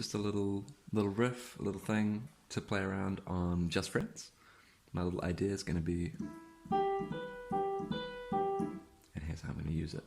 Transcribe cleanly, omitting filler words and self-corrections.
Just a little riff, a little thing to play around on just frets. My little idea is going to be, and here's how I'm going to use it.